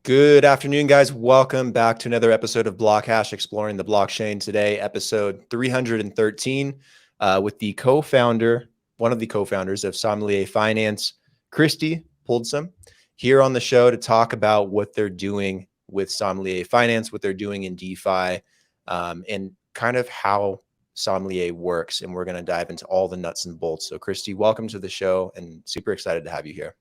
Good afternoon, guys. Welcome back to another episode of BlockHash Exploring the Blockchain. Today, episode 313, with the co-founder, one of the co-founders of Sommelier Finance, Kristi Põldsam, here on the show to talk about what they're doing with Sommelier Finance, what they're doing in DeFi, and kind of how Sommelier works. And we're going to dive into all the nuts and bolts. So, Kristi, welcome to the show, and super excited to have you here.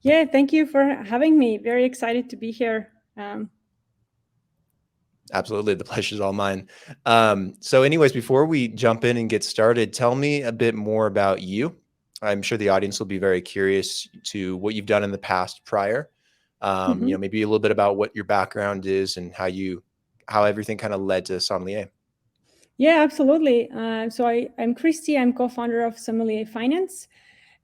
Yeah, thank you for having me. Very excited to be here. Absolutely. The pleasure's all mine. So anyways, before we jump in and get started, tell me a bit more about you. I'm sure the audience will be very curious to what you've done in the past prior. Maybe a little bit about what your background is and how everything kind of led to Sommelier. Yeah, absolutely. So I'm Kristi. I'm co-founder of Sommelier Finance.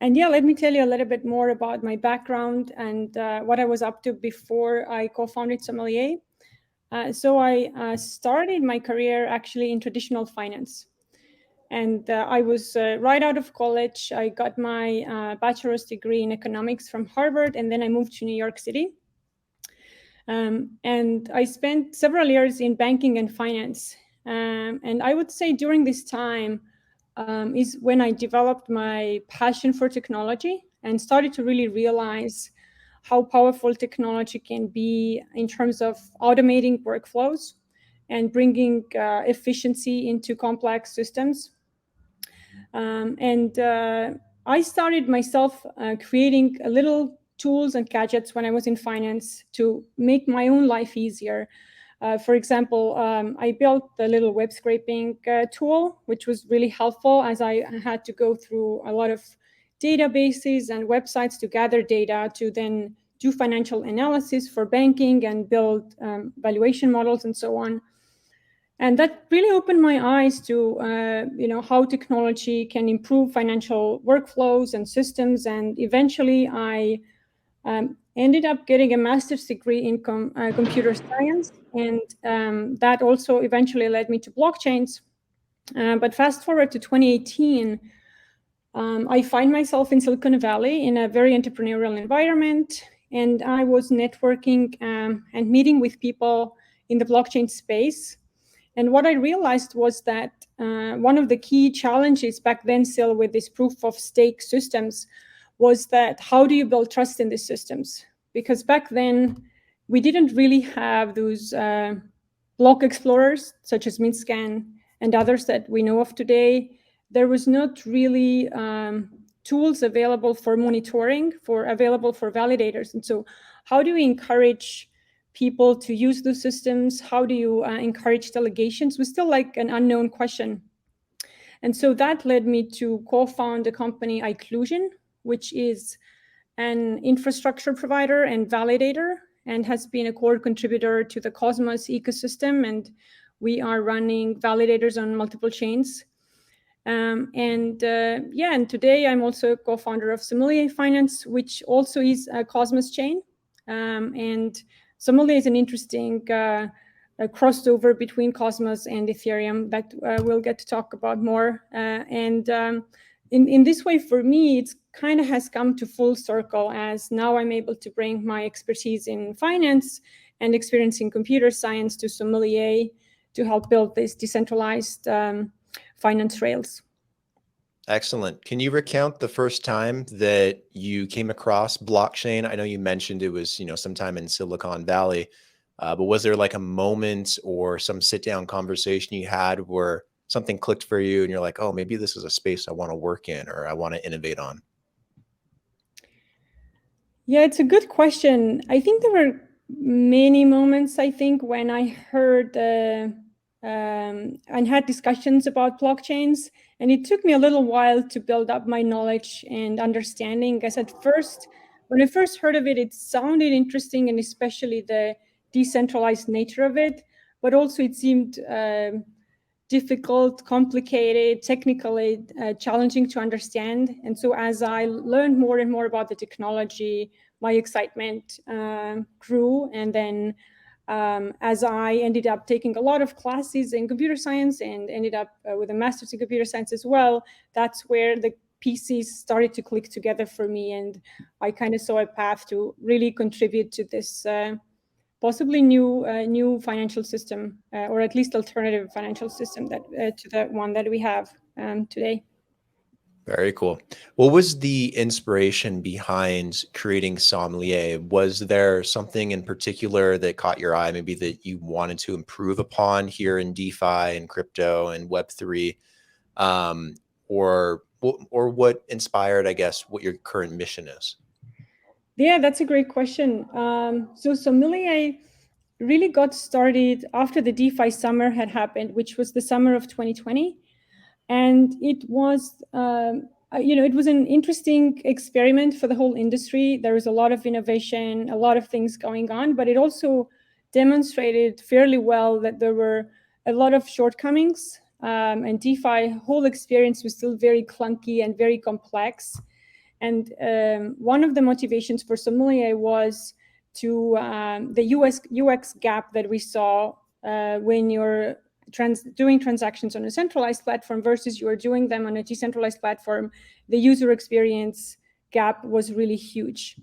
And yeah, let me tell you a little bit more about my background and what I was up to before I co-founded Sommelier. So I started my career actually in traditional finance. And I was right out of college. I got my bachelor's degree in economics from Harvard, and then I moved to New York City. And I spent several years in banking and finance. And I would say during this time is when I developed my passion for technology and started to really realize how powerful technology can be in terms of automating workflows and bringing efficiency into complex systems. I started myself creating a little tools and gadgets when I was in finance to make my own life easier. For example, I built a little web scraping tool, which was really helpful as I had to go through a lot of databases and websites to gather data to then do financial analysis for banking and build valuation models and so on. And that really opened my eyes to how technology can improve financial workflows and systems. And eventually I ended up getting a master's degree in computer science. And that also eventually led me to blockchains. But fast forward to 2018, I find myself in Silicon Valley in a very entrepreneurial environment. And I was networking and meeting with people in the blockchain space. And what I realized was that one of the key challenges back then still with these proof of stake systems was that how do you build trust in these systems? Because back then we didn't really have those block explorers such as Mintscan and others that we know of today. There was not really tools available for monitoring, available for validators. And so how do we encourage people to use those systems? How do you encourage delegations? Was still like an unknown question. And so that led me to co-found the company iClusion, which is an infrastructure provider and validator and has been a core contributor to the Cosmos ecosystem. And we are running validators on multiple chains. And today I'm also a co-founder of Sommelier Finance, which also is a Cosmos chain. And Sommelier is an interesting crossover between Cosmos and Ethereum that we'll get to talk about more. In this way, for me, it's kind of has come to full circle as now I'm able to bring my expertise in finance and experience in computer science to Sommelier to help build this decentralized finance rails. Excellent. Can you recount the first time that you came across blockchain? I know you mentioned it was, sometime in Silicon Valley, but was there like a moment or some sit-down conversation you had where something clicked for you and you're like, oh, maybe this is a space I want to work in or I want to innovate on? Yeah, it's a good question. I think there were many moments, when I heard and had discussions about blockchains. And it took me a little while to build up my knowledge and understanding. Because at first, when I first heard of it, it sounded interesting, and especially the decentralized nature of it. But also it seemed difficult, complicated, technically challenging to understand. And so as I learned more and more about the technology, my excitement grew. And then as I ended up taking a lot of classes in computer science and ended up with a master's in computer science as well, that's where the pieces started to click together for me, and I kind of saw a path to really contribute to this possibly new financial system, or at least alternative financial system that to the one that we have today. Very cool. What was the inspiration behind creating Sommelier? Was there something in particular that caught your eye, maybe that you wanted to improve upon here in DeFi and crypto and Web3? Or what inspired, I guess, what your current mission is? Yeah, that's a great question. So Sommelier really got started after the DeFi summer had happened, which was the summer of 2020. And it was, it was an interesting experiment for the whole industry. There was a lot of innovation, a lot of things going on, but it also demonstrated fairly well that there were a lot of shortcomings, and DeFi whole experience was still very clunky and very complex. And one of the motivations for Sommelier was to the UX gap that we saw when you're doing transactions on a centralized platform versus you are doing them on a decentralized platform. The user experience gap was really huge,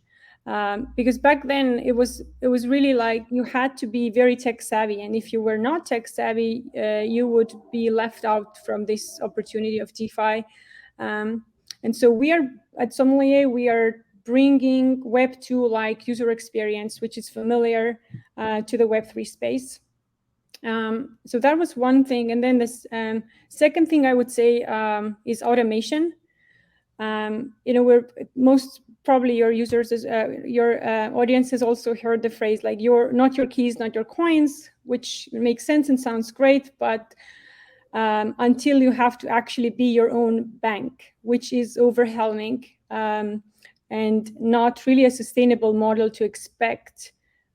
because back then it was really like you had to be very tech savvy, and if you were not tech savvy, you would be left out from this opportunity of DeFi. And so we are at Sommelier, we are bringing Web2 like user experience, which is familiar to the Web3 space. So that was one thing. And then this second thing I would say is automation. We're most probably your users, your audience has also heard the phrase like not your keys, not your coins, which makes sense and sounds great, but until you have to actually be your own bank, which is overwhelming and not really a sustainable model to expect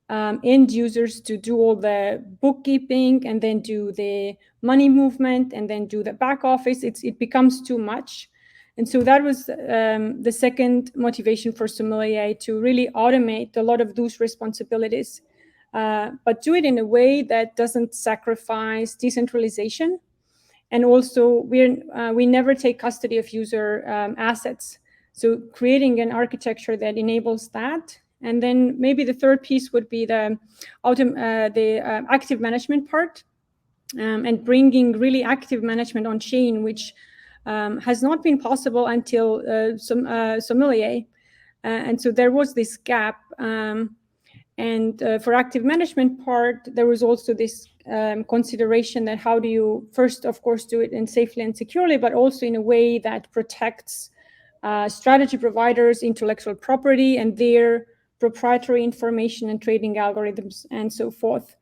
end users to do all the bookkeeping and then do the money movement and then do the back office. It becomes too much. And so that was the second motivation for Sommelier, to really automate a lot of those responsibilities, but do it in a way that doesn't sacrifice decentralization. And also, we never take custody of user assets. So creating an architecture that enables that. And then maybe the third piece would be the active management part, and bringing really active management on chain, which has not been possible until Sommelier. And so there was this gap. And for active management part, there was also this consideration that how do you first, of course, do it in safely and securely, but also in a way that protects strategy providers' intellectual property and their proprietary information and trading algorithms and so forth.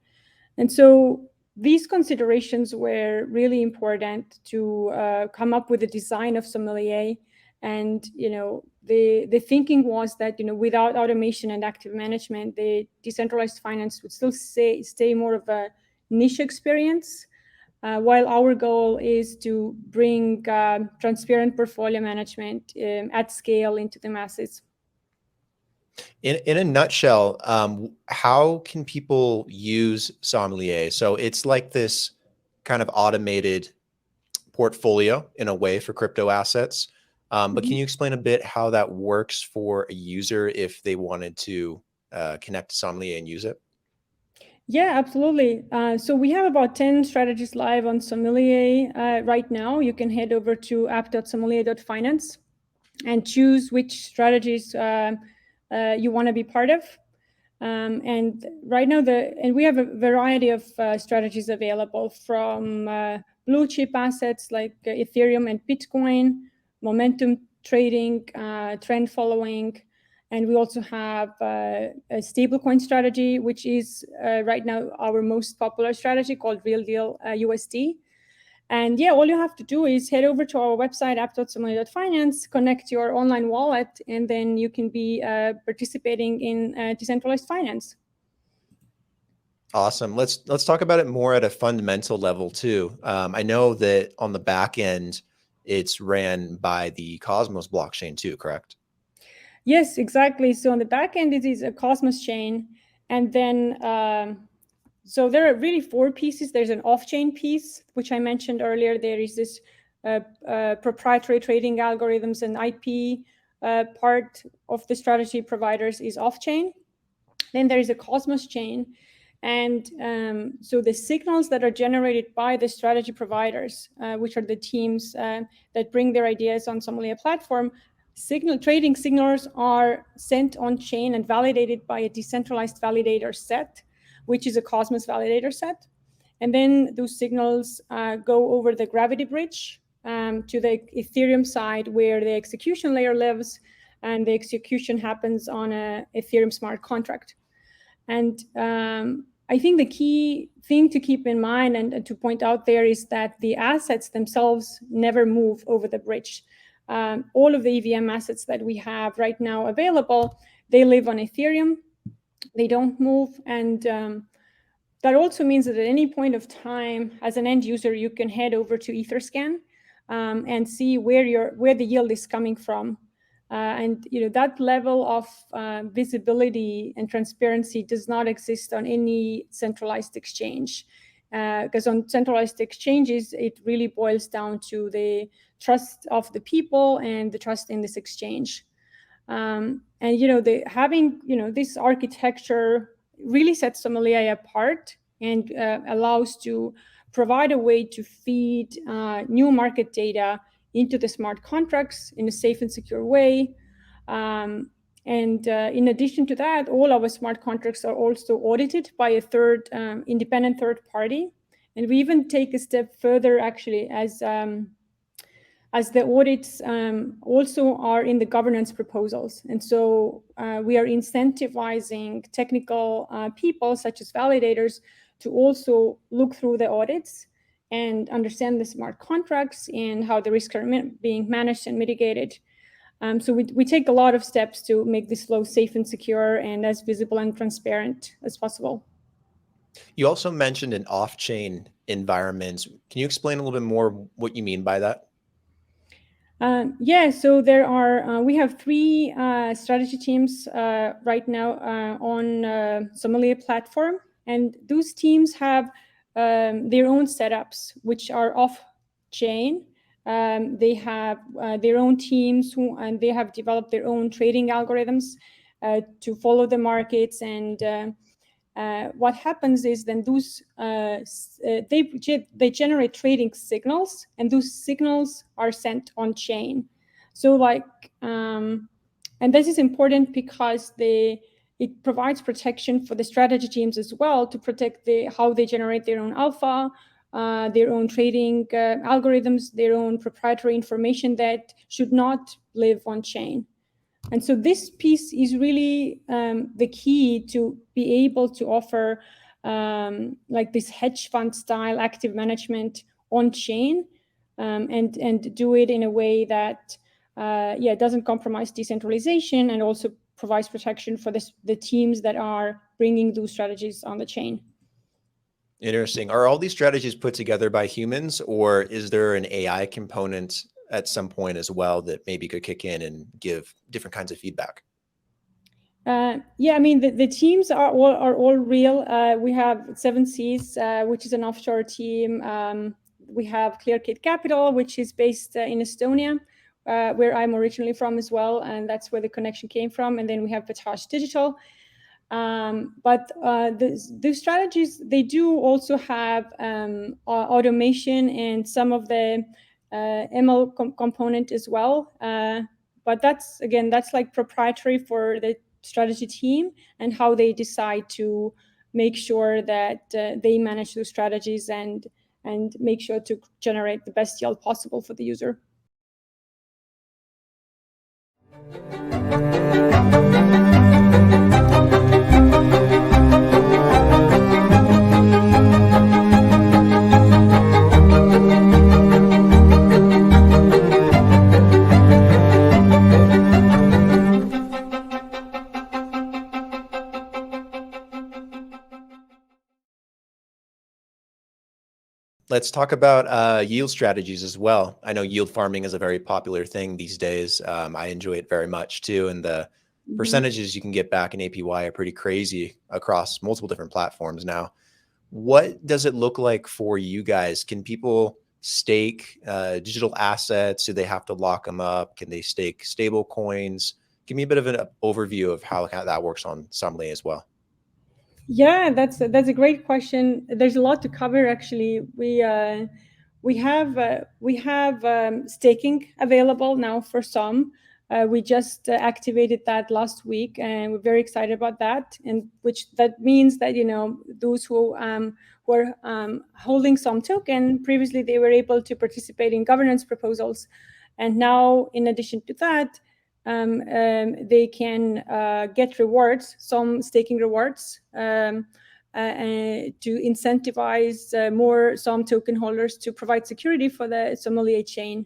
And so these considerations were really important to come up with the design of Sommelier. And the thinking was that without automation and active management, the decentralized finance would still stay more of a niche experience, while our goal is to bring transparent portfolio management at scale into the masses. In a nutshell, how can people use Sommelier? So it's like this kind of automated portfolio in a way for crypto assets. But can you explain a bit how that works for a user if they wanted to connect to Sommelier and use it? Yeah, absolutely. So we have about 10 strategies live on Sommelier right now. You can head over to app.sommelier.finance and choose which strategies you want to be part of. And right now, we have a variety of strategies available, from blue chip assets like Ethereum and Bitcoin, momentum trading, trend following. And we also have a stablecoin strategy, which is right now our most popular strategy, called Real Deal USD. And yeah, all you have to do is head over to our website, app.sommelier.finance, connect your online wallet, and then you can be participating in decentralized finance. Awesome. Let's talk about it more at a fundamental level too. I know that on the back end, it's ran by the Cosmos blockchain too, correct? Yes, exactly. So on the back end, it is a Cosmos chain. And then, so there are really four pieces. There's an off-chain piece, which I mentioned earlier. There is this proprietary trading algorithms and IP part of the strategy providers is off-chain. Then there is a Cosmos chain. And so the signals that are generated by the strategy providers, which are the teams that bring their ideas on Sommelier platform, trading signals are sent on chain and validated by a decentralized validator set, which is a Cosmos validator set. And then those signals go over the gravity bridge to the Ethereum side, where the execution layer lives, and the execution happens on a Ethereum smart contract. And I think the key thing to keep in mind and to point out there is that the assets themselves never move over the bridge. All of the EVM assets that we have right now available, they live on Ethereum. They don't move. And that also means that at any point of time, as an end user, you can head over to Etherscan and see where the yield is coming from. And that level of visibility and transparency does not exist on any centralized exchange, because on centralized exchanges, it really boils down to the trust of the people and the trust in this exchange. And having this architecture really sets Sommelier apart and allows to provide a way to feed new market data into the smart contracts in a safe and secure way. And in addition to that, all our smart contracts are also audited by a independent third party. And we even take a step further, actually, as the audits also are in the governance proposals. And so we are incentivizing technical people, such as validators, to also look through the audits and understand the smart contracts and how the risks are being managed and mitigated. So we take a lot of steps to make this flow safe and secure and as visible and transparent as possible. You also mentioned an off-chain environment. Can you explain a little bit more what you mean by that? Yeah, so there are, we have 3 strategy teams right now on Sommelier platform, and those teams have their own setups, which are off-chain. They have their own teams and they have developed their own trading algorithms to follow the markets. And what happens is then those they generate trading signals, and those signals are sent on chain. So and this is important because it provides protection for the strategy teams as well, to protect how they generate their own alpha, their own trading algorithms, their own proprietary information that should not live on chain. And so this piece is really the key to be able to offer this hedge fund style active management on chain, and do it in a way that doesn't compromise decentralization, and also provides protection for the teams that are bringing those strategies on the chain. Interesting. Are all these strategies put together by humans, or is there an AI component at some point as well that maybe could kick in and give different kinds of feedback? Yeah, I mean, the teams are all real. We have 7Cs, which is an offshore team. We have ClearKit Capital, which is based in Estonia, where I'm originally from as well, and that's where the connection came from. And then we have BlockHash Digital. But the strategies, they do also have automation and some of the ML component as well. But that's like proprietary for the strategy team and how they decide to make sure that they manage those strategies and make sure to generate the best yield possible for the user. Let's talk about yield strategies as well. I know yield farming is a very popular thing these days. I enjoy it very much too. And the percentages you can get back in APY are pretty crazy across multiple different platforms now. What does it look like for you guys? Can people stake digital assets? Do they have to lock them up? Can they stake stable coins? Give me a bit of an overview of how that works on Sommelier as well. Yeah, that's a great question. There's a lot to cover actually. We have staking available now for some. We just activated that last week, and we're very excited about that. And that means that those who were holding some token previously, they were able to participate in governance proposals, and now in addition to that, they can get rewards, some staking rewards, to incentivize some token holders to provide security for the Sommelier chain.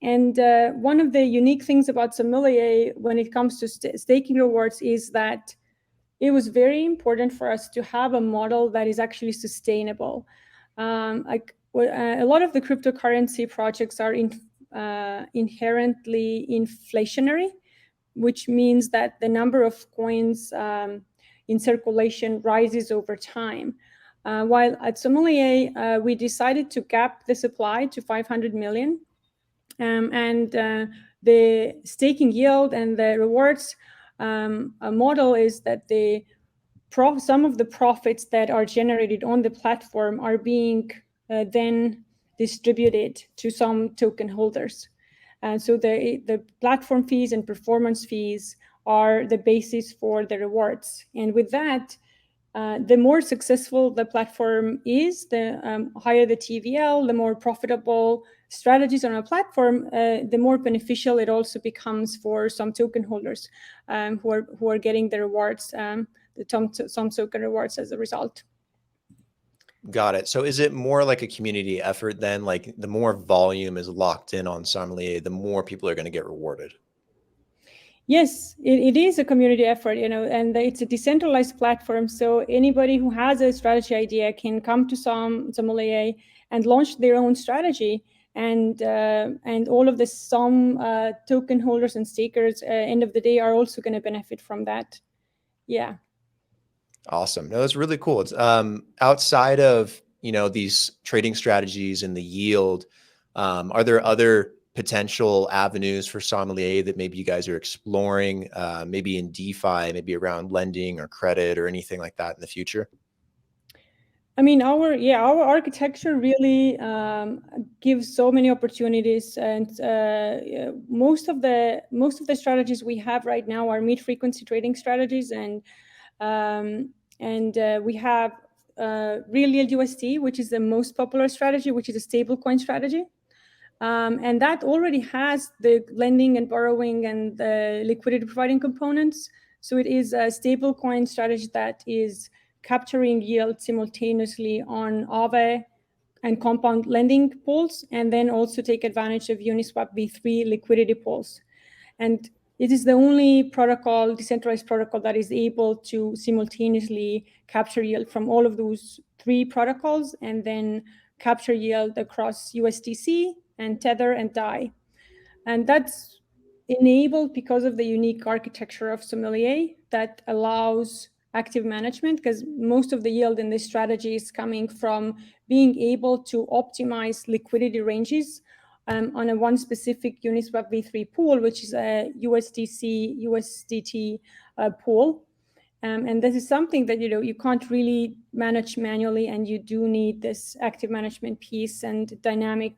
And one of the unique things about Sommelier when it comes to staking rewards is that it was very important for us to have a model that is actually sustainable. A lot of the cryptocurrency projects are inherently inflationary, which means that the number of coins in circulation rises over time. While at Sommelier, we decided to cap the supply to 500 million. And the staking yield and the rewards model is that some of the profits that are generated on the platform are being then distributed to some token holders. And so the platform fees and performance fees are the basis for the rewards. And with that, the more successful the platform is, the higher the TVL, the more profitable strategies on a platform, the more beneficial it also becomes for some token holders who are getting the rewards, some token rewards as a result. Got it. So is it more like a community effort then? Like the more volume is locked in on Sommelier, the more people are going to get rewarded? Yes, it is a community effort, and it's a decentralized platform. So anybody who has a strategy idea can come to Sommelier and launch their own strategy. And all of some token holders and stakers, end of the day, are also going to benefit from that. Yeah. Awesome. No, that's really cool. It's outside of, these trading strategies and the yield, are there other potential avenues for Sommelier that maybe you guys are exploring, maybe in DeFi, maybe around lending or credit or anything like that in the future? I mean, our architecture really gives so many opportunities, and most of the strategies we have right now are mid-frequency trading strategies, and we have real yield USD, which is the most popular strategy, which is a stable coin strategy. And that already has the lending and borrowing and the liquidity providing components. So it is a stable coin strategy that is capturing yield simultaneously on Aave and compound lending pools, and then also take advantage of Uniswap v3 liquidity pools. And it is the only decentralized protocol that is able to simultaneously capture yield from all of those three protocols and then capture yield across USDC and Tether and DAI. And that's enabled because of the unique architecture of Sommelier that allows active management, because most of the yield in this strategy is coming from being able to optimize liquidity ranges on a one specific Uniswap v3 pool, which is a USDC, USDT pool. And this is something that you can't really manage manually, and you do need this active management piece and dynamic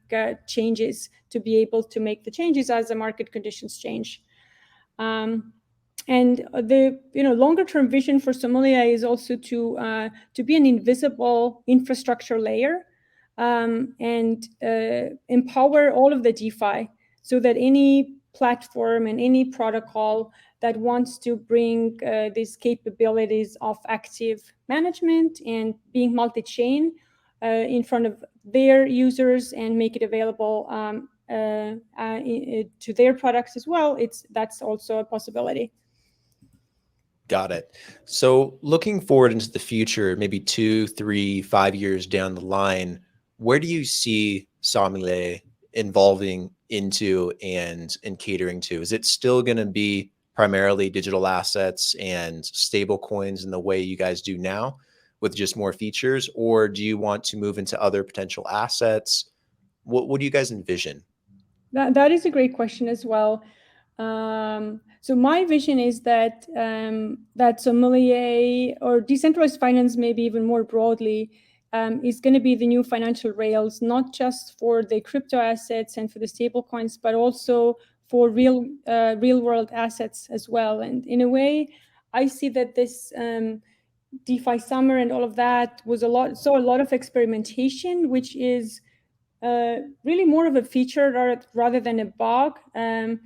changes to be able to make the changes as the market conditions change. And the longer term vision for Sommelier is also to be an invisible infrastructure layer and empower all of the DeFi, so that any platform and any protocol that wants to bring these capabilities of active management and being multi-chain in front of their users and make it available to their products as well, that's also a possibility. Got it. So looking forward into the future, maybe 2, 3, 5 years down the line, where do you see Sommelier evolving into and catering to? Is it still going to be primarily digital assets and stable coins in the way you guys do now? with just more features, or do you want to move into other potential assets? What do you guys envision? That is a great question as well. So my vision is that that Sommelier, or decentralized finance, maybe even more broadly, is going to be the new financial rails, not just for the crypto assets and for the stable coins, but also for real world assets as well. And in a way, I see that this DeFi summer and all of that saw a lot of experimentation, which is really more of a feature rather than a bug. And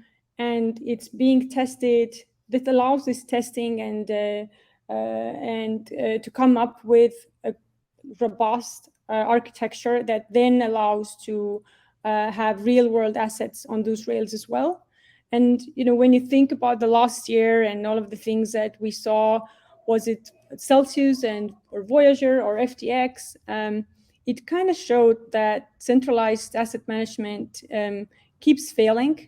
it's being tested. That allows this testing and to come up with a robust architecture that then allows to have real world assets on those rails as well. And when you think about the last year and all of the things that we saw, was it Celsius or Voyager or FTX? It kind of showed that centralized asset management keeps failing.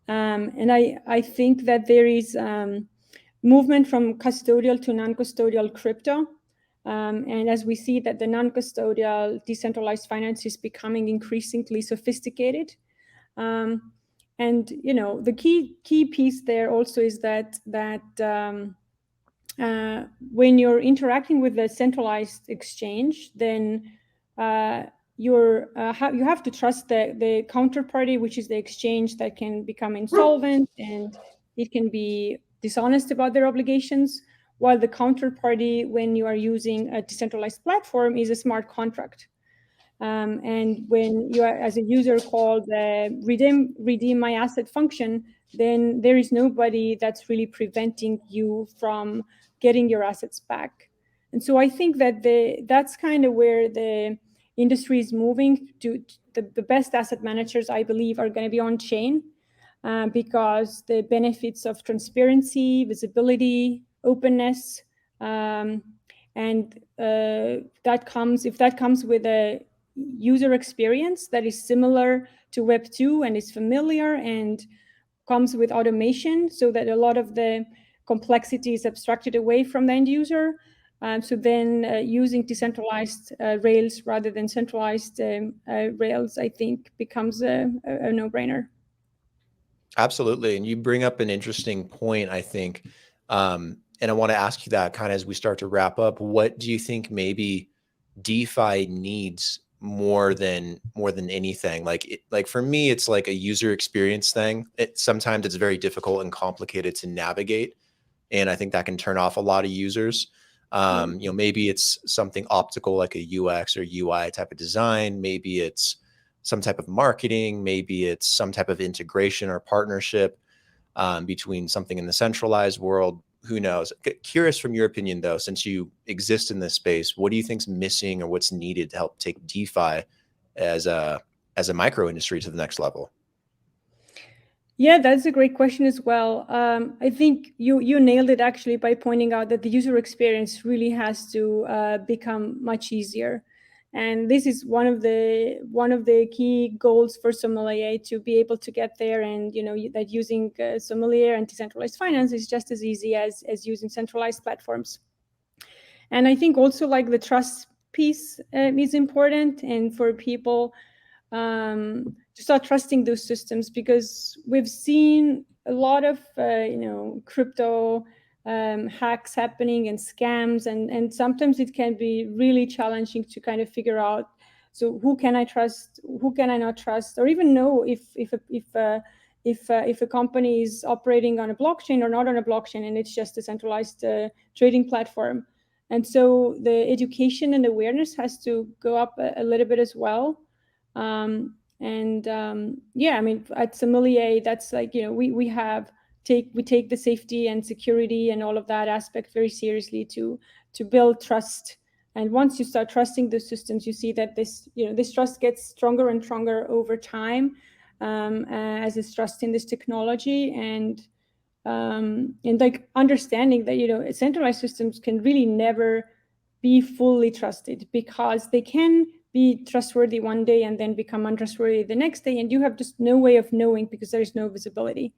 And I think that there is movement from custodial to non-custodial crypto. And as we see that the non-custodial decentralized finance is becoming increasingly sophisticated. And the key piece there also is that when you're interacting with a centralized exchange, then you have to trust the counterparty, which is the exchange that can become insolvent and it can be dishonest about their obligations, while the counterparty, when you are using a decentralized platform, is a smart contract. And when you are, as a user, call the redeem my asset function, then there is nobody that's really preventing you from getting your assets back. And so I think that that's kind of where the industry is moving to. The best asset managers, I believe, are going to be on chain because the benefits of transparency, visibility, openness, and that comes with a user experience that is similar to Web 2 and is familiar and comes with automation, so that a lot of the complexity is abstracted away from the end user. So then using decentralized rails rather than centralized rails, I think, becomes a no-brainer. Absolutely. And you bring up an interesting point, I think. And I want to ask you that kind of as we start to wrap up. What do you think maybe DeFi needs more than anything? Like for me, it's like a user experience thing. Sometimes it's very difficult and complicated to navigate. And I think that can turn off a lot of users. Maybe it's something optical like a UX or UI type of design. Maybe it's some type of marketing. Maybe it's some type of integration or partnership between something in the centralized world. Who knows? Curious from your opinion, though, since you exist in this space, what do you think's missing or what's needed to help take DeFi as a micro industry to the next level? Yeah, that's a great question as well. I think you nailed it actually by pointing out that the user experience really has to become much easier. And this is one of the key goals for Sommelier, to be able to get there, and that using Sommelier and decentralized finance is just as easy as using centralized platforms. And I think also like the trust piece is important, and for people to start trusting those systems, because we've seen a lot of crypto hacks happening and scams, and sometimes it can be really challenging to kind of figure out, so who can I trust, who can I not trust, or even know if a company is operating on a blockchain or not on a blockchain, and it's just a centralized trading platform. And so the education and awareness has to go up a little bit as well. Yeah, I mean, at Sommelier, that's like, we take the safety and security and all of that aspect very seriously to build trust. And once you start trusting the systems, you see that this trust gets stronger and stronger over time, as is trust in this technology, and like understanding that centralized systems can really never be fully trusted, because they can be trustworthy one day and then become untrustworthy the next day, and you have just no way of knowing because there is no visibility.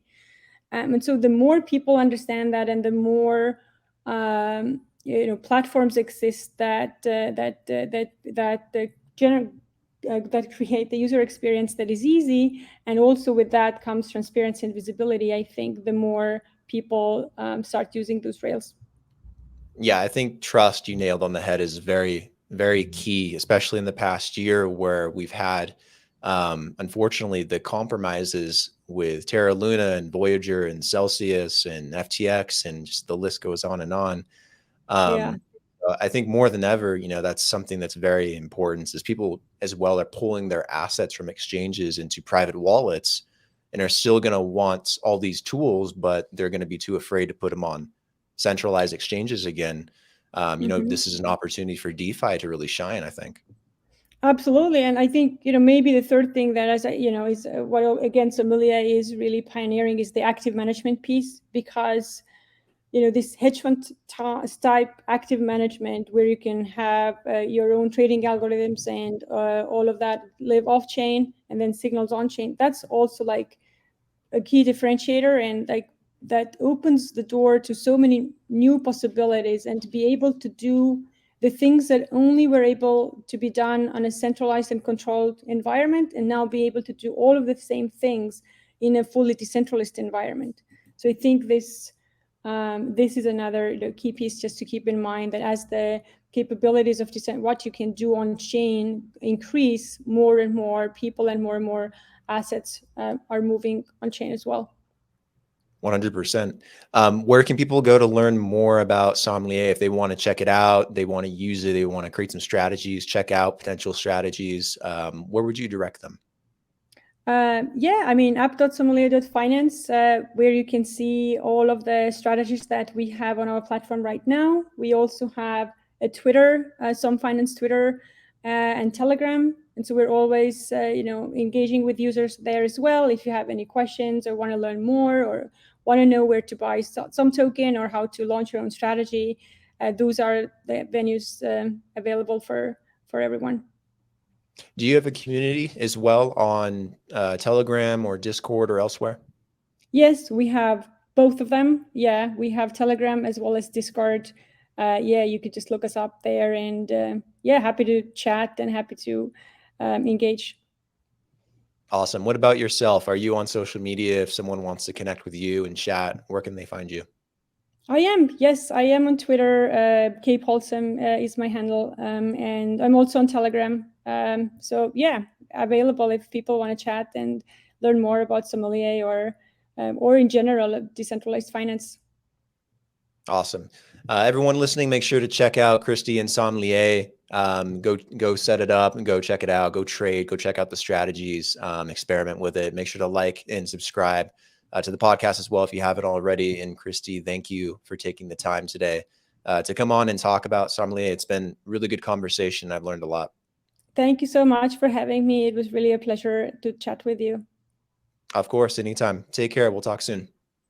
And so the more people understand that, and the more platforms exist that create the user experience that is easy, and also with that comes transparency and visibility. I think the more people start using those rails. Yeah, I think trust, you nailed on the head, is very, very key, especially in the past year where we've had, unfortunately, the compromises with Terra Luna and Voyager and Celsius and FTX, and just the list goes on and on. Yeah. I think more than ever, that's something that's very important, is people as well are pulling their assets from exchanges into private wallets and are still going to want all these tools, but they're going to be too afraid to put them on centralized exchanges again. This is an opportunity for DeFi to really shine, I think. Absolutely. And I think, maybe the third thing that, is what, again, Sommelier is really pioneering is the active management piece, because this hedge fund type active management, where you can have your own trading algorithms and all of that live off chain and then signals on chain. That's also like a key differentiator, and like that opens the door to so many new possibilities, and to be able to do the things that only were able to be done on a centralized and controlled environment, and now be able to do all of the same things in a fully decentralized environment. So I think this is another key piece just to keep in mind, that as the capabilities of what you can do on chain increase, more and more people and more assets are moving on chain as well. 100%. Where can people go to learn more about Sommelier if they want to check it out, they want to use it, they want to create some strategies, check out potential strategies? Where would you direct them? app.sommelier.finance, where you can see all of the strategies that we have on our platform right now. We also have a Twitter, Som Finance Twitter, and Telegram. And so we're always, engaging with users there as well. If you have any questions or want to learn more, or want to know where to buy some token or how to launch your own strategy, those are the venues available for everyone. Do you have a community as well on Telegram or Discord or elsewhere? Yes, we have both of them. Yeah, we have Telegram as well as Discord. You could just look us up there, and happy to chat and happy to engage. Awesome. What about yourself? Are you on social media? If someone wants to connect with you and chat, where can they find you? I am. Yes, I am on Twitter. Kristi Põldsam is my handle, and I'm also on Telegram. Available if people want to chat and learn more about Sommelier or in general decentralized finance. Awesome. Everyone listening, make sure to check out Kristi and Sommelier. Go set it up and go check it out. Go trade. Go check out the strategies. Experiment with it. Make sure to like and subscribe to the podcast as well if you haven't already. And Kristi, thank you for taking the time today to come on and talk about Sommelier. It's been really good conversation. I've learned a lot. Thank you so much for having me. It was really a pleasure to chat with you. Of course, anytime. Take care. We'll talk soon.